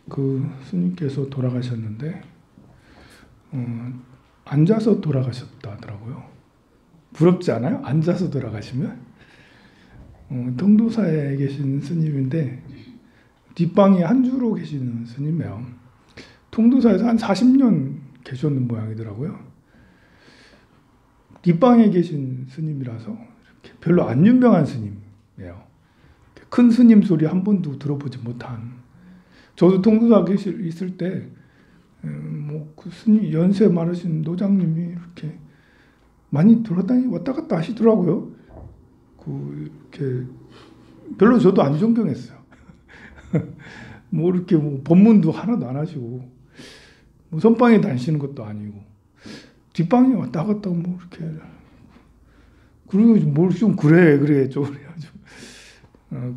그 스님께서 돌아가셨는데 앉아서 돌아가셨다 하더라고요. 부럽지 않아요? 앉아서 돌아가시면? 통도사에 계신 스님인데 뒷방에 한 주로 계시는 스님이에요. 통도사에서 한 40년 계셨는 모양이더라고요. 뒷방에 계신 스님이라서 이렇게 별로 안 유명한 스님이에요. 큰 스님 소리 한 번도 들어보지 못한. 저도 통도사 있을 때 그 스님 연세 많으신 노장님이 이렇게 많이 돌아다니 왔다 갔다 하시더라고요. 이렇게 별로 저도 안 존경했어요. 이렇게 법문도 하나도 안 하시고 선방에 다니시는 것도 아니고 뒷방에 왔다 갔다 이렇게 그리고 좀 그래 좀 그래가지고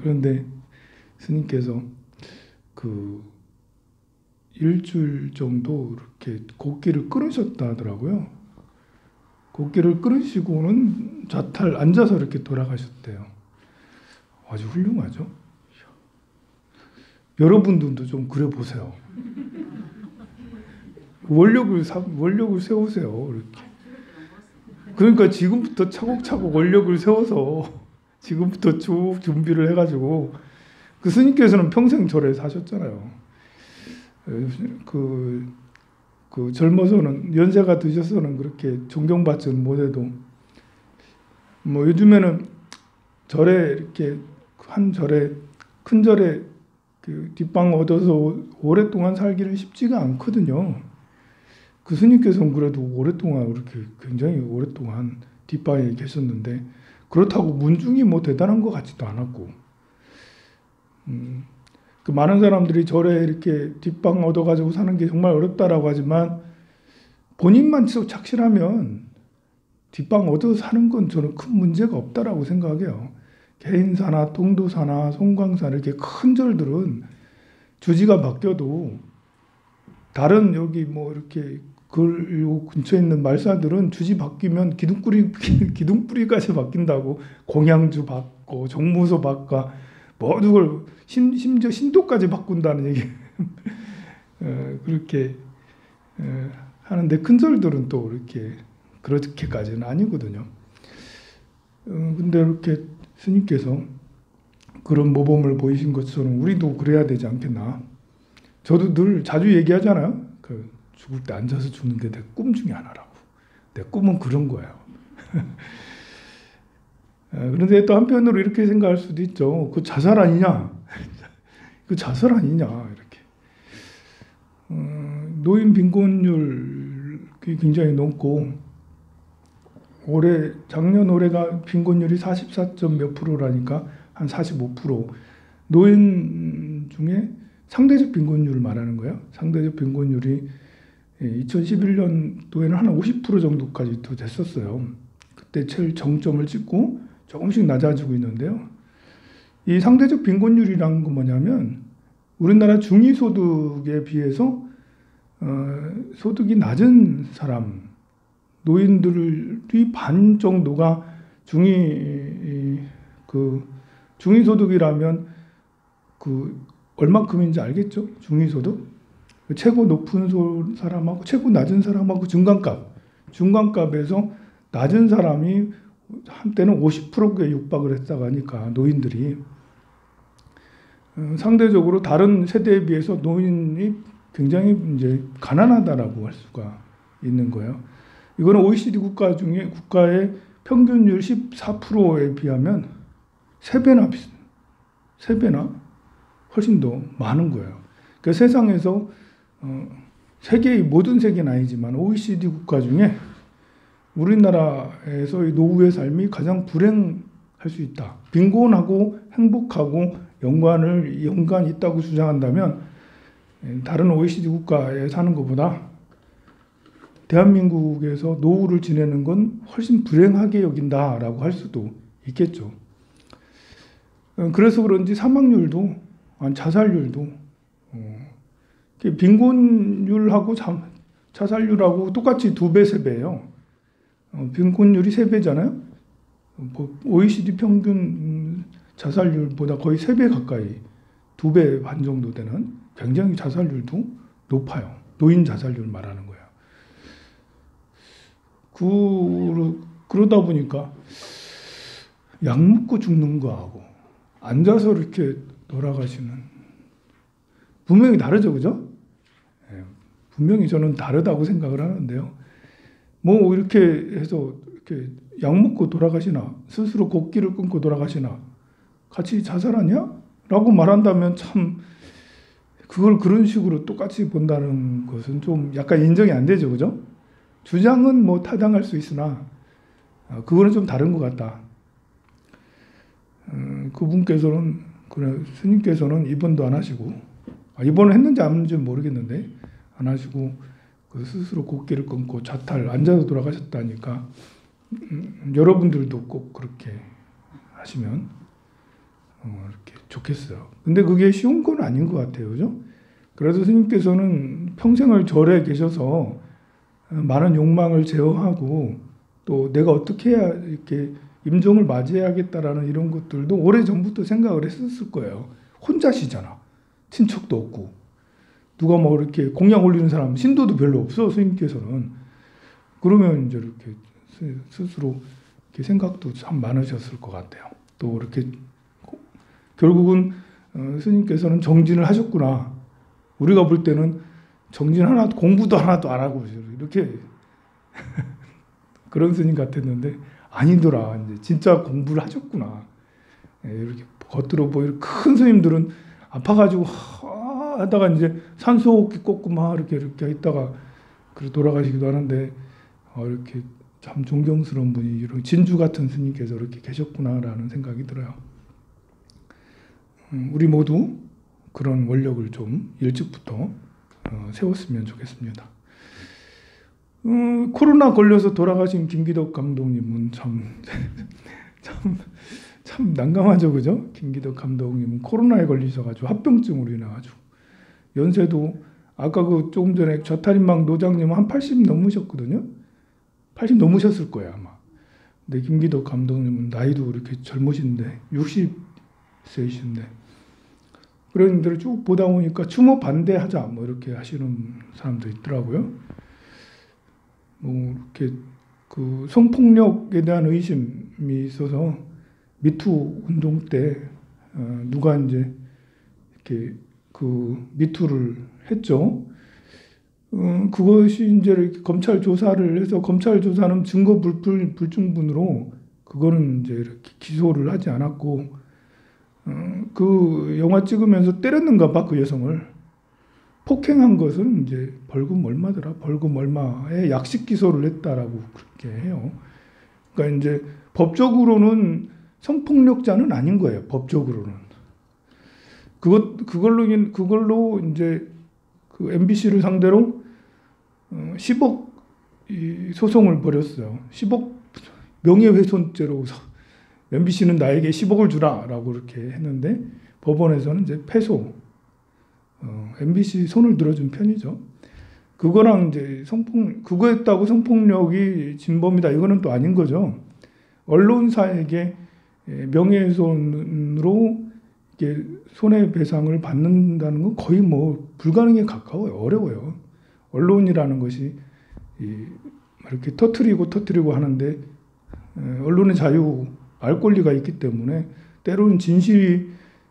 그런데 스님께서 일주일 정도 이렇게 곡기를 끊으셨다 하더라고요. 곡기를 끊으시고는 자탈 앉아서 이렇게 돌아가셨대요. 아주 훌륭하죠. 여러분들도 좀 그래 보세요. 원력을 세우세요. 이렇게. 그러니까 지금부터 차곡차곡 원력을 세워서 지금부터 쭉 준비를 해가지고 그 스님께서는 평생 절에 사셨잖아요. 젊어서는 연세가 드셔서는 그렇게 존경받지는 못해도 요즘에는 절에 이렇게 한 절에 큰 절에 뒷방 얻어서 오랫동안 살기는 쉽지가 않거든요. 그 스님께서는 그래도 오랫동안 그렇게 굉장히 오랫동안 뒷방에 계셨는데 그렇다고 문중이 대단한 것 같지도 않았고 많은 사람들이 절에 이렇게 뒷방 얻어가지고 사는 게 정말 어렵다라고 하지만 본인만 착실하면 뒷방 얻어서 사는 건 저는 큰 문제가 없다라고 생각해요. 개인사나 통도사나 송광사 이렇게 큰 절들은 주지가 바뀌어도 다른 여기 이렇게 요 근처에 있는 말사들은 주지 바뀌면 기둥뿌리까지 바뀐다고 공양주 바꿔 정무소 바꿔 모든 걸 심지어 신도까지 바꾼다는 얘기 그렇게 하는데 큰 절들은 또 그렇게까지는 아니거든요. 근데 이렇게 스님께서 그런 모범을 보이신 것처럼 우리도 그래야 되지 않겠나. 저도 늘 자주 얘기하잖아요. 죽을 때 앉아서 죽는 게 내 꿈 중에 하나라고. 내 꿈은 그런 거예요. 그런데 또 한편으로 이렇게 생각할 수도 있죠. 그 자살 아니냐? 그 자살 아니냐? 이렇게. 노인 빈곤율이 굉장히 높고 작년 올해가 빈곤율이 44점 몇 프로라니까 한 45%. 노인 중에 상대적 빈곤율을 말하는 거예요. 상대적 빈곤율이 2011년도에는 한 50% 정도까지 더 됐었어요. 그때 제일 정점을 찍고 조금씩 낮아지고 있는데요. 이 상대적 빈곤율이라는 건 뭐냐면 우리나라 중위소득에 비해서 소득이 낮은 사람, 노인들이 반 정도가 중위소득이라면 얼마큼인지 알겠죠? 중위소득? 최고 높은 사람하고 최고 낮은 사람하고 중간값에서 낮은 사람이 한때는 50%에 육박을 했다고 하니까 노인들이 상대적으로 다른 세대에 비해서 노인이 굉장히 이제 가난하다라고 할 수가 있는 거예요. 이거는 OECD 국가의 평균율 14%에 비하면 3배나 훨씬 더 많은 거예요. 그러니까 세상에서 모든 세계는 아니지만 OECD 국가 중에 우리나라에서 노후의 삶이 가장 불행할 수 있다. 빈곤하고 행복하고 연관이 있다고 주장한다면 다른 OECD 국가에 사는 것보다 대한민국에서 노후를 지내는 건 훨씬 불행하게 여긴다라고 할 수도 있겠죠. 그래서 그런지 사망률도 자살률도 빈곤율하고 자살률하고 똑같이 2배, 3배예요. 빈곤율이 3배잖아요. OECD 평균 자살률보다 거의 3배 가까이, 2배 반 정도 되는 굉장히 자살률도 높아요. 노인 자살률 말하는 거예요. 그러다 보니까 약 먹고 죽는 거하고 앉아서 이렇게 돌아가시는 분명히 다르죠, 그죠? 예, 분명히 저는 다르다고 생각을 하는데요. 뭐 이렇게 해서 이렇게 약 먹고 돌아가시나 스스로 곡기를 끊고 돌아가시나 같이 자살하냐? 라고 말한다면 참 그걸 그런 식으로 똑같이 본다는 것은 좀 약간 인정이 안 되죠, 그죠? 주장은 뭐 타당할 수 있으나 그거는 좀 다른 것 같다. 그분께서는 그래 스님께서는 입원도 안 하시고 입원을 했는지 안 했는지 모르겠는데 안 하시고 그 스스로 곡기를 끊고 자탈 앉아서 돌아가셨다니까 여러분들도 꼭 그렇게 하시면 이렇게 좋겠어요. 근데 그게 쉬운 건 아닌 것 같아요, 그죠? 그래서 스님께서는 평생을 절에 계셔서 많은 욕망을 제어하고 또 내가 어떻게 해야 이렇게 임종을 맞이해야겠다라는 이런 것들도 오래전부터 생각을 했었을 거예요. 혼자시잖아. 친척도 없고. 누가 뭐 이렇게 공양 올리는 사람, 신도도 별로 없어, 스님께서는. 그러면 이제 이렇게 스스로 이렇게 생각도 참 많으셨을 것 같아요. 또 이렇게 결국은 스님께서는 정진을 하셨구나. 우리가 볼 때는 정진 하나도, 공부도 하나도 안 하고 이렇게 그런 스님 같았는데 아니더라. 이제 진짜 공부를 하셨구나. 이렇게 겉으로 보이는 큰 스님들은 아파가지고 하다가 이제 산소호흡기 꽂고 막 이렇게 있다가 그래 돌아가시기도 하는데 이렇게 참 존경스러운 분이 이런 진주 같은 스님께서 이렇게 계셨구나라는 생각이 들어요. 우리 모두 그런 원력을 좀 일찍부터 세웠으면 좋겠습니다. 코로나 걸려서 돌아가신 김기덕 감독님은 참 난감하죠, 그죠? 김기덕 감독님은 코로나에 걸리셔가지고 합병증으로 인해가지고 연세도 아까 그 조금 전에 저탈인망 노장님은 한 80 넘으셨거든요. 80 넘으셨을 거예요 아마. 근데 김기덕 감독님은 나이도 이렇게 젊으신데 60세이신데 그런 분들을 쭉 보다 보니까 추모 반대하자 뭐 이렇게 하시는 사람도 있더라고요. 뭐 이렇게 그 성폭력에 대한 의심이 있어서 미투 운동 때 누가 이제 이렇게 그 미투를 했죠. 그것이 이제 이렇게 검찰 조사를 해서 검찰 조사는 증거 불충분으로 그거는 이제 이렇게 기소를 하지 않았고 그 영화 찍으면서 때렸는가 봐, 그 여성을. 폭행한 것은 이제 벌금 얼마더라? 벌금 얼마에 약식 기소를 했다라고 그렇게 해요. 그러니까 이제 법적으로는 성폭력자는 아닌 거예요. 법적으로는. 그걸로 이제 그 MBC를 상대로 10억 소송을 벌였어요. 10억 명예훼손죄로 MBC는 나에게 10억을 주라라고 이렇게 했는데 법원에서는 이제 패소. MBC 손을 들어준 편이죠. 그거랑 이제 그거였다고 성폭력이 진범이다 이거는 또 아닌 거죠. 언론사에게 명예훼손으로 이게 손해배상을 받는다는 건 거의 뭐 불가능에 가까워요. 어려워요. 언론이라는 것이 이렇게 터트리고 하는데 언론의 자유 알 권리가 있기 때문에 때로는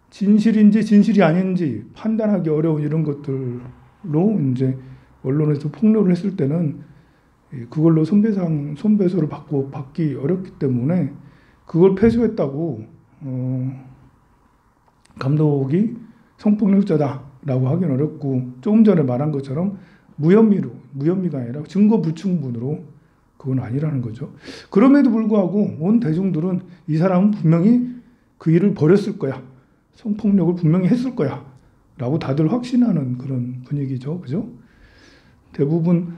진실인지 진실이 아닌지 판단하기 어려운 이런 것들로 이제 언론에서 폭로를 했을 때는 그걸로 손배소를 받기 어렵기 때문에 그걸 패소했다고 감독이 성폭력자다라고 하기는 어렵고 조금 전에 말한 것처럼 무혐의가 아니라 증거 불충분으로 그건 아니라는 거죠. 그럼에도 불구하고 온 대중들은 이 사람은 분명히 그 일을 벌였을 거야. 성폭력을 분명히 했을 거야. 라고 다들 확신하는 그런 분위기죠. 그죠? 대부분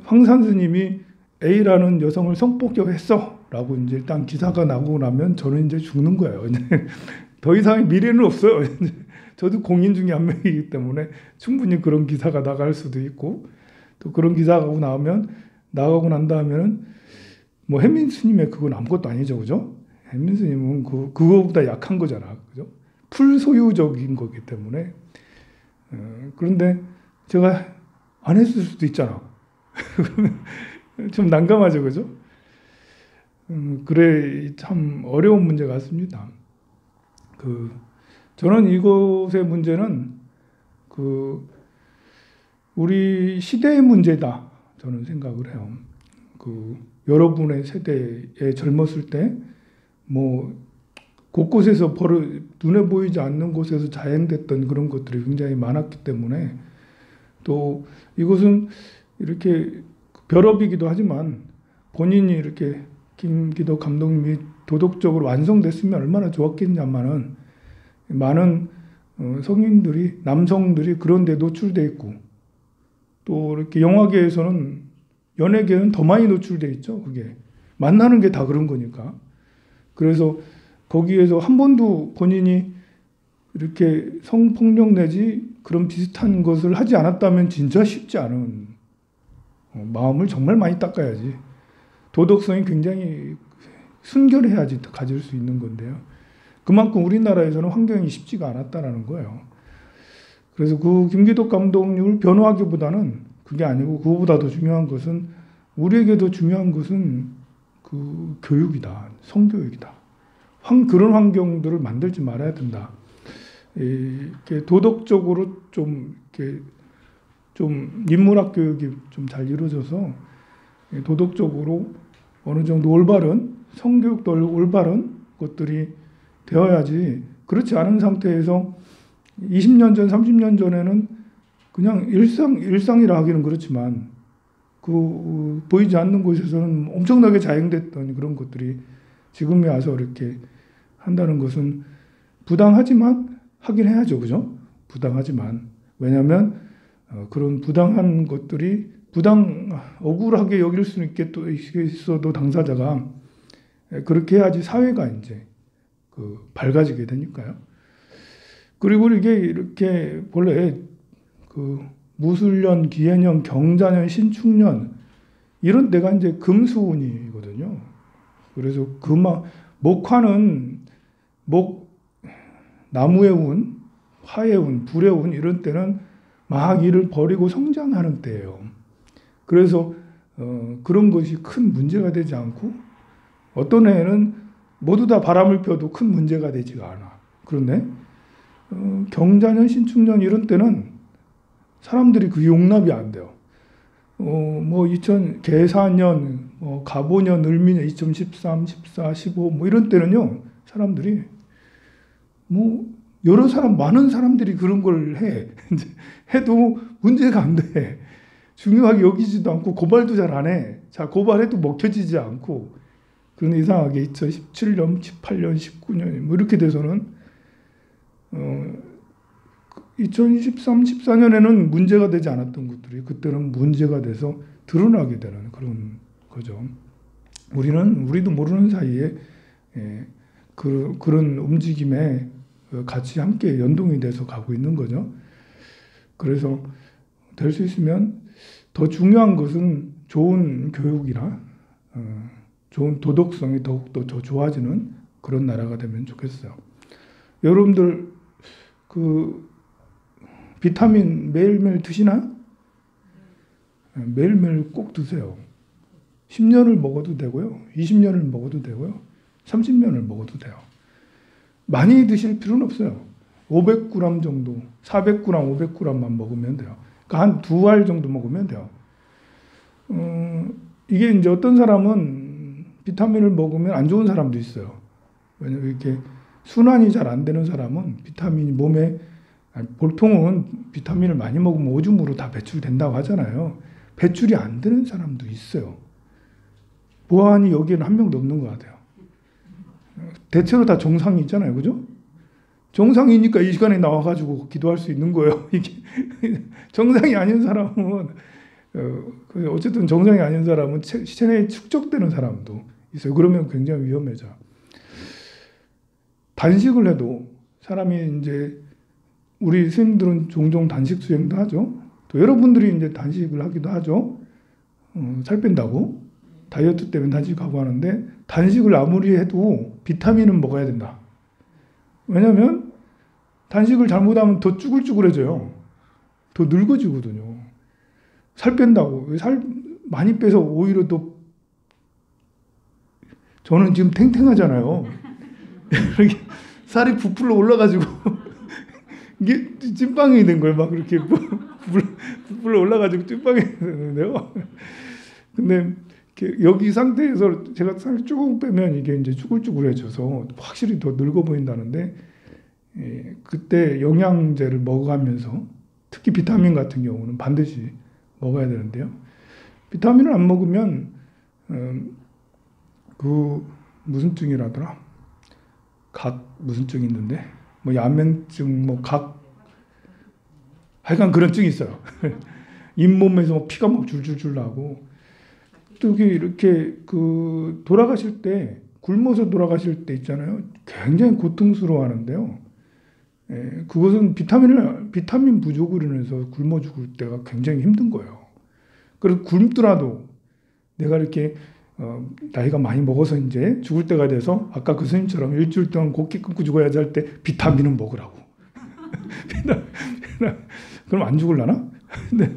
황산 스님이 A라는 여성을 성폭력했어. 라고 이제 일단 기사가 나고 나면 저는 이제 죽는 거예요. 더 이상의 미래는 없어요. 저도 공인 중에 한 명이기 때문에 충분히 그런 기사가 나갈 수도 있고 또 그런 기사가 나가고 난 다음에는 뭐 혜민 스님의 그건 아무것도 아니죠. 그죠? 혜민 스님은 그거보다 약한 거잖아. 그죠? 풀소유적인 거기 때문에 그런데 제가 안 했을 수도 있잖아. 좀 난감하죠, 그죠? 그래 참 어려운 문제 같습니다. 저는 이것의 문제는 우리 시대의 문제다 저는 생각을 해요. 여러분의 세대에 젊었을 때 뭐 곳곳에서 눈에 보이지 않는 곳에서 자행됐던 그런 것들이 굉장히 많았기 때문에, 또 이것은 이렇게 벼럽이기도 하지만 본인이 이렇게 김기덕 감독님이 도덕적으로 완성됐으면 얼마나 좋았겠냐마는 많은 성인들이, 남성들이 그런 데 노출돼 있고, 또 이렇게 영화계에서는, 연예계는 더 많이 노출돼 있죠. 그게 만나는 게 다 그런 거니까. 그래서 거기에서 한 번도 본인이 이렇게 성폭력 내지 그런 비슷한 것을 하지 않았다면 진짜 쉽지 않은, 마음을 정말 많이 닦아야지, 도덕성이 굉장히 순결해야지 가질 수 있는 건데요. 그만큼 우리나라에서는 환경이 쉽지가 않았다라는 거예요. 그래서 김기덕 감독님을 변호하기보다는 그게 아니고, 그거보다 더 중요한 것은, 우리에게 더 중요한 것은 교육이다, 성교육이다. 그런 환경들을 만들지 말아야 된다. 이렇게 도덕적으로 좀 인문학 교육이 좀 잘 이루어져서 도덕적으로 어느 정도 올바른, 성교육도 올바른 것들이 되어야지, 그렇지 않은 상태에서 20년 전, 30년 전에는 그냥 일상이라 하기는 그렇지만 보이지 않는 곳에서는 엄청나게 자행됐던 그런 것들이 지금에 와서 이렇게 한다는 것은 부당하지만 하긴 해야죠. 그죠? 부당하지만. 왜냐하면 그런 부당한 것들이 억울하게 여길 수는 있어도 당사자가 그렇게 해야지 사회가 이제 밝아지게 되니까요. 그리고 이게 이렇게 본래 무술년, 기해년, 경자년, 신축년 이런 때가 이제 금수운이거든요. 그래서 목화는 나무의 운, 화의 운, 불의 운 이런 때는 막 일을 벌이고 성장하는 때예요. 그래서 그런 것이 큰 문제가 되지 않고, 어떤 해에는 모두 다 바람을 펴도 큰 문제가 되지가 않아. 그런데 경자년, 신축년 이런 때는 사람들이 용납이 안 돼요. 계사년, 갑오년, 을미년, 2013, 14, 15 이런 때는요, 사람들이 많은 사람들이 그런 걸 해도 문제가 안 돼. 중요하게 여기지도 않고 고발도 잘 안 해. 자, 고발해도 먹혀지지 않고. 그런데 이상하게 2017년, 18년, 19년 이렇게 돼서는 2013, 14년에는 문제가 되지 않았던 것들이 그때는 문제가 돼서 드러나게 되는 그런 거죠. 우리도 모르는 사이에 그런 움직임에 같이 함께 연동이 돼서 가고 있는 거죠. 그래서 될 수 있으면 더 중요한 것은 좋은 교육이나 좋은 도덕성이 더욱더 더 좋아지는 그런 나라가 되면 좋겠어요. 여러분들 비타민 매일매일 드시나요? 매일매일 꼭 드세요. 10년을 먹어도 되고요. 20년을 먹어도 되고요. 30년을 먹어도 돼요. 많이 드실 필요는 없어요. 500g 정도, 400g, 500g만 먹으면 돼요. 그러니까 한 2알 정도 먹으면 돼요. 이게 이제 어떤 사람은 비타민을 먹으면 안 좋은 사람도 있어요. 왜냐면 이렇게 순환이 잘 안 되는 사람은 비타민이 몸에, 보통은 비타민을 많이 먹으면 오줌으로 다 배출된다고 하잖아요. 배출이 안 되는 사람도 있어요. 보아하니 여기에는 한 명도 없는 것 같아요. 대체로 다 정상이 있잖아요. 그죠? 정상이니까 이 시간에 나와가지고 기도할 수 있는 거예요. 이게 정상이 아닌 사람은, 어쨌든 정상이 아닌 사람은 체내에 축적되는 사람도 있어요. 그러면 굉장히 위험해져. 단식을 해도 사람이 이제, 우리 스님들은 종종 단식 수행도 하죠. 또 여러분들이 이제 단식을 하기도 하죠. 살 뺀다고. 다이어트 때문에 단식하고 하는데, 단식을 아무리 해도 비타민은 먹어야 된다. 왜냐하면 단식을 잘못하면 더 쭈글쭈글해져요. 더 늙어지거든요. 살 뺀다고. 살 많이 빼서 오히려 더 저는 지금 탱탱하잖아요. 이렇게 살이 부풀러 올라가지고 이게 찐빵이 된 거예요. 막 그렇게 부풀러 올라가지고 찐빵이 되는데요. 근데 여기 상태에서 제가 살 쭉 빼면 이게 이제 쭈글쭈글해져서 확실히 더 늙어 보인다는데, 그때 영양제를 먹어가면서 특히 비타민 같은 경우는 반드시 먹어야 되는데요. 비타민을 안 먹으면 그 무슨 증이라더라? 각 무슨 증이 있는데 뭐 야맹증 뭐 각 하여간 그런 증이 있어요. 잇몸에서 뭐 피가 막 줄줄줄 나고, 또 이렇게 그 돌아가실 때 굶어서 돌아가실 때 있잖아요. 굉장히 고통스러워하는데요. 그것은 비타민 부족으로 인해서 굶어 죽을 때가 굉장히 힘든 거예요. 그래서 굶더라도 내가 이렇게 나이가 많이 먹어서 이제 죽을 때가 돼서 아까 그 스님처럼 일주일 동안 곡기 끊고 죽어야지 할 때 비타민은 먹으라고. 그럼 안 죽을라나? 근데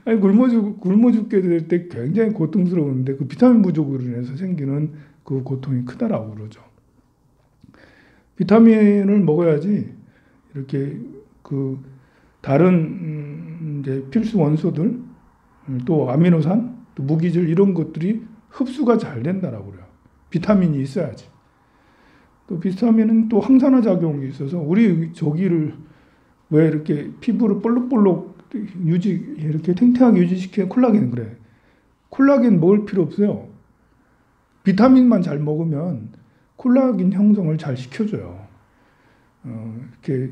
아니, 굶어 죽게 될 때 굉장히 고통스러운데 그 비타민 부족으로 인해서 생기는 그 고통이 크다라고 그러죠. 비타민을 먹어야지 이렇게 그 다른 이제 필수 원소들, 또 아미노산, 또 무기질 이런 것들이 흡수가 잘 된다라고 그래요. 비타민이 있어야지. 또 비타민은 또 항산화 작용이 있어서 우리 저기를 왜 이렇게 피부를 볼록볼록 이렇게 탱탱하게 유지시키는 콜라겐 그래. 콜라겐 먹을 필요 없어요. 비타민만 잘 먹으면 콜라겐 형성을 잘 시켜줘요. 이렇게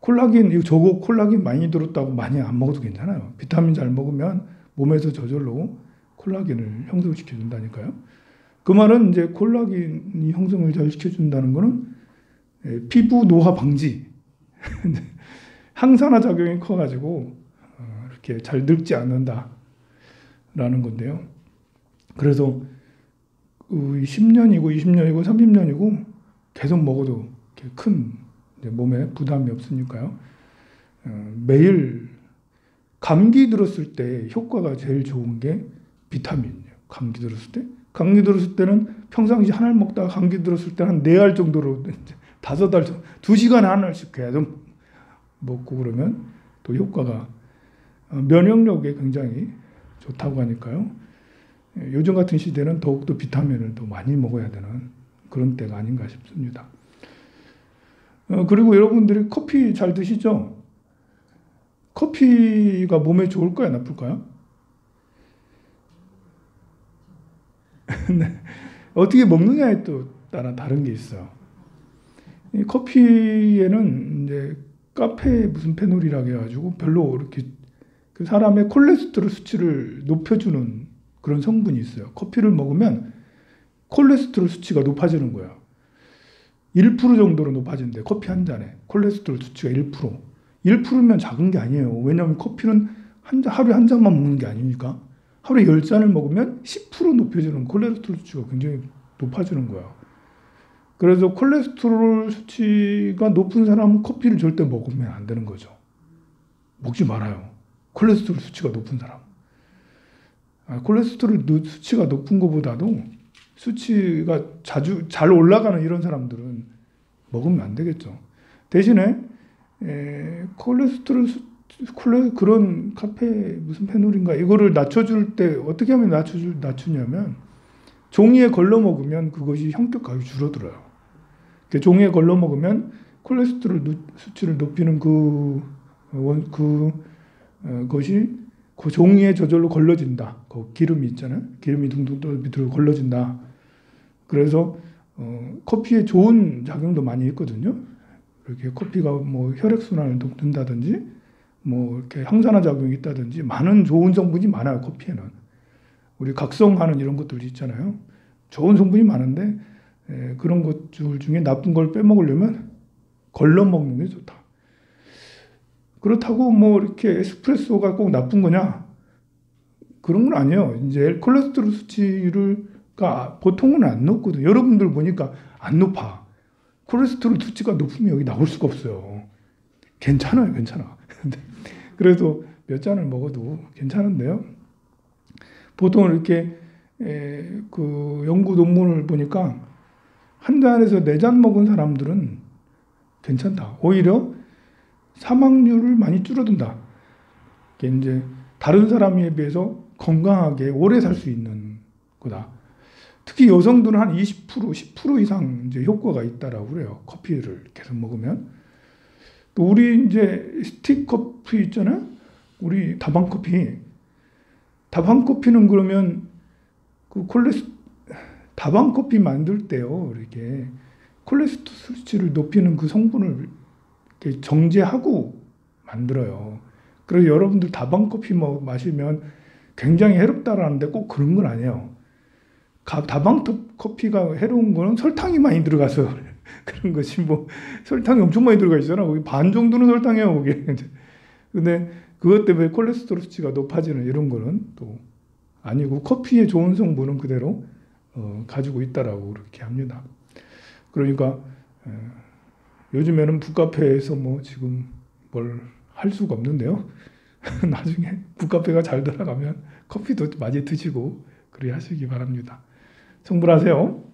콜라겐, 저거 콜라겐 많이 들었다고 많이 안 먹어도 괜찮아요. 비타민 잘 먹으면 몸에서 저절로 콜라겐을 형성시켜준다니까요. 그 말은 이제 콜라겐이 형성을 잘 시켜준다는 거는 피부 노화 방지, 항산화 작용이 커가지고 이렇게 잘 늙지 않는다라는 건데요. 그래서 10년이고 20년이고 30년이고 계속 먹어도 큰 몸에 부담이 없으니까요. 매일 감기 들었을 때 효과가 제일 좋은 게 비타민이에요. 감기 들었을 때. 감기 들었을 때는 평상시 하나를 먹다가 감기 들었을 때 한 4알 정도로 5알 정도, 2시간에 하나씩 계속 먹고 그러면 또 효과가 면역력에 굉장히 좋다고 하니까요. 요즘 같은 시대는 더욱더 비타민을 더 많이 먹어야 되는 그런 때가 아닌가 싶습니다. 그리고 여러분들이 커피 잘 드시죠? 커피가 몸에 좋을까요? 나쁠까요? 네. 어떻게 먹느냐에 또 따라 다른 게 있어요. 이 커피에는 이제 카페 무슨 페놀이라고 해가지고 별로 이렇게 그 사람의 콜레스테롤 수치를 높여주는 그런 성분이 있어요. 커피를 먹으면 콜레스테롤 수치가 높아지는 거예요. 1% 정도로 높아진대. 커피 한 잔에 콜레스테롤 수치가 1%. 1%면 작은 게 아니에요. 왜냐하면 커피는 하루에 한 잔만 먹는 게 아니니까. 하루에 10잔을 먹으면 10% 높여지는 콜레스테롤 수치가 굉장히 높아지는 거예요. 그래서 콜레스테롤 수치가 높은 사람은 커피를 절대 먹으면 안 되는 거죠. 먹지 말아요. 콜레스테롤 수치가 높은 사람. 콜레스테롤 수치가 높은 것보다도 수치가 자주 잘 올라가는 이런 사람들은 먹으면 안 되겠죠. 대신에 그런 카페 무슨 페놀인가 이거를 낮춰줄 때 어떻게 하면 낮추냐면 종이에 걸러 먹으면 그것이 현격하게 줄어들어요. 종이에 걸러 먹으면 콜레스테롤 수치를 높이는 것이 그 종이에 저절로 걸러진다. 그 기름이 있잖아요. 기름이 둥둥 밑으로 걸러진다. 그래서 커피에 좋은 작용도 많이 있거든요. 이렇게 커피가 뭐 혈액순환을 돕는다든지 뭐 이렇게 항산화 작용이 있다든지 많은 좋은 성분이 많아요. 커피에는 우리 각성하는 이런 것들이 있잖아요. 좋은 성분이 많은데 그런 것들 중에 나쁜 걸 빼먹으려면 걸러 먹는 게 좋다. 그렇다고 뭐 이렇게 에스프레소가 꼭 나쁜 거냐? 그런 건 아니에요. 이제 콜레스테롤 수치가 보통은 안 높거든요. 여러분들 보니까 안 높아. 콜레스테롤 수치가 높으면 여기 나올 수가 없어요. 괜찮아요, 괜찮아. 그래도 몇 잔을 먹어도 괜찮은데요. 보통 이렇게 그 연구 논문을 보니까 한 잔에서 4잔 먹은 사람들은 괜찮다. 오히려 사망률을 많이 줄어든다. 이게 이제 다른 사람에 비해서 건강하게 오래 살 수 있는 거다. 특히 여성들은 한 20%, 10% 이상 이제 효과가 있다라고 그래요. 커피를 계속 먹으면. 또 우리 이제 스틱 커피 있잖아요. 우리 다방 커피. 다방 커피는 그러면 그 다방 커피 만들 때요. 이렇게 콜레스테롤 수치를 높이는 그 성분을 이렇게 정제하고 만들어요. 그래서 여러분들 다방 커피 마시면 굉장히 해롭다라는데 꼭 그런 건 아니에요. 다방 커피가 해로운 거는 설탕이 많이 들어가서 그런 것이 뭐 설탕이 엄청 많이 들어가 있잖아. 거기 반 정도는 설탕이에요, 거기. 근데 그것 때문에 콜레스테롤 수치가 높아지는 이런 거는 또 아니고 커피의 좋은 성분은 그대로 가지고 있다라고 그렇게 합니다. 그러니까 요즘에는 북카페에서 뭐 지금 뭘 할 수가 없는데요. 나중에 북카페가 잘 돌아가면 커피도 많이 드시고 그래 하시기 바랍니다. 성불하세요.